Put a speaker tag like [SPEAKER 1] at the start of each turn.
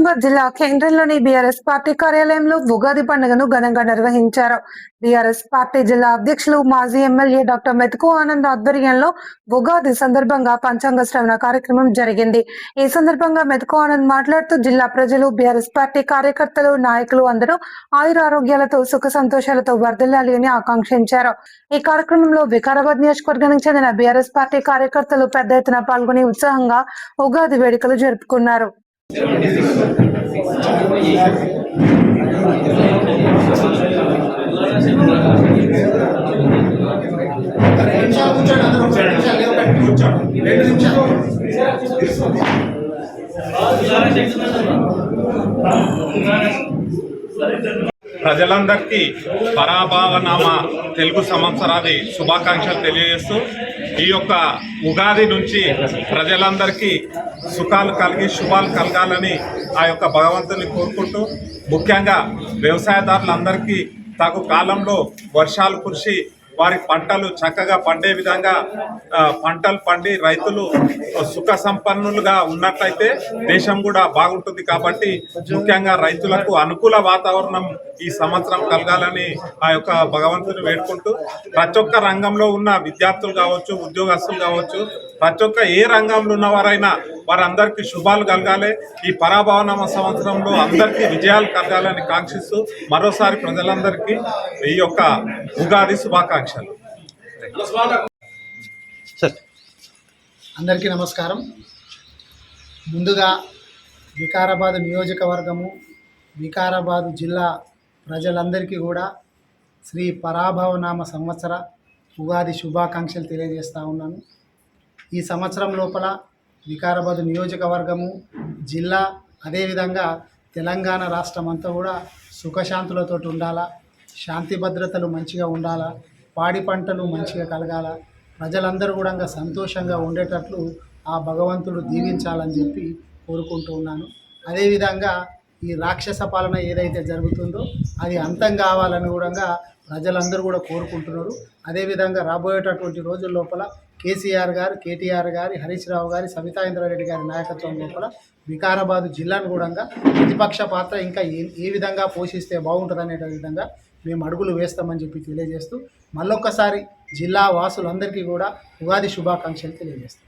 [SPEAKER 1] నిజామాబాద్ జిల్లా కేంద్రంలోని BRS party కార్యాలయంలో ఉగాది పండుగను ఘనంగా నిర్వహించారు. బీఆర్ఎస్ పార్టీ జిల్లా అధ్యక్షులు మాజీ ఎమ్మెల్యే డాక్టర్ మెతుకు ఆనంద్ ఆధ్వర్యంలో ఉగాది సందర్భంగా పంచాంగ శ్రవణ కార్యక్రమం జరిగింది. ఈ సందర్భంగా మెతుకు ఆనంద్ మాట్లాడుతూ జిల్లా ప్రజలు, బీఆర్ఎస్ పార్టీ కార్యకర్తలు, నాయకులు అందరూ ఆయురారోగ్యాలతో సుఖ సంతోషాలతో వర్ధిల్లాలి అని ఆకాంక్షించారు. ఈ కార్యక్రమంలో వికారాబాద్ నియోజకవర్గానికి చెందిన బీఆర్ఎస్ పార్టీ కార్యకర్తలు పెద్ద ఎత్తున పాల్గొని ఉత్సాహంగా ఉగాది వేడుకలు జరుపుకున్నారు.
[SPEAKER 2] ప్రజలందరికీ పరాభవనామ తెలుగు సంవత్సరాది శుభాకాంక్షలు తెలియజేస్తూ ఈ యొక్క ఉగాది నుంచి ప్రజలందరికీ సుఖాలు కలిగి శుభాలు కలగాలని ఆ యొక్క భగవంతుని కోరుకుంటూ, ముఖ్యంగా వ్యవసాయదారులందరికీ తగు కాలంలో వర్షాలు కురిసి వారి పంటలు చక్కగా పండే విధంగా పంటలు పండి రైతులు సుఖ సంపన్నులుగా ఉన్నట్లయితే దేశం కూడా బాగుంటుంది. కాబట్టి ముఖ్యంగా రైతులకు అనుకూల వాతావరణం ఈ సంవత్సరం కలగాలని ఆ యొక్క భగవంతుని వేడుకుంటూ, ప్రతి ఒక్క రంగంలో ఉన్న విద్యార్థులు కావచ్చు, ఉద్యోగస్తులు కావచ్చు, ప్రతి ఒక్క ఏ రంగంలో ఉన్నవారైనా వారందరికీ శుభాలు కలగాలి. ఈ పరాభవనామ సంవత్సరంలో అందరికీ విజయాలు కలగాలని కాంక్షిస్తూ మరోసారి ప్రజలందరికీ ఈ యొక్క ఉగాది శుభాకాంక్షలు.
[SPEAKER 3] అందరికీ నమస్కారం. ముందుగా వికారాబాద్ నియోజకవర్గము, వికారాబాద్ జిల్లా ప్రజలందరికీ కూడా శ్రీ పరాభవనామ సంవత్సర ఉగాది శుభాకాంక్షలు తెలియజేస్తూ ఉన్నాను. ఈ సంవత్సరం లోపల వికారాబాద్ నియోజకవర్గము, జిల్లా, అదేవిధంగా తెలంగాణ రాష్ట్రం అంతా కూడా సుఖశాంతులతో ఉండాలా, శాంతి భద్రతలు మంచిగా ఉండాలా, పాడి పంటలు మంచిగా కలగాల, ప్రజలందరూ కూడా సంతోషంగా ఉండేటట్లు ఆ భగవంతుడు దీవించాలని చెప్పి కోరుకుంటూ ఉన్నాను. అదేవిధంగా ఈ రాక్షస పాలన ఏదైతే జరుగుతుందో అది అంతం కావాలని కూడా ప్రజలందరూ కూడా కోరుకుంటున్నారు. అదేవిధంగా రాబోయేటటువంటి రోజుల లోపల కేసీఆర్ గారు, కేటీఆర్ గారి, హరీష్ రావు గారి, సబితా ఇంద్రారెడ్డి గారి నాయకత్వం లోపల వికారాబాద్ జిల్లాను కూడా ప్రతిపక్ష పాత్ర ఇంకా ఏ విధంగా పోషిస్తే బాగుంటుంది అనే విధంగా మేము అడుగులు వేస్తామని చెప్పి తెలియజేస్తూ మళ్ళొక్కసారి జిల్లా వాసులందరికీ కూడా ఉగాది శుభాకాంక్షలు తెలియజేస్తాం.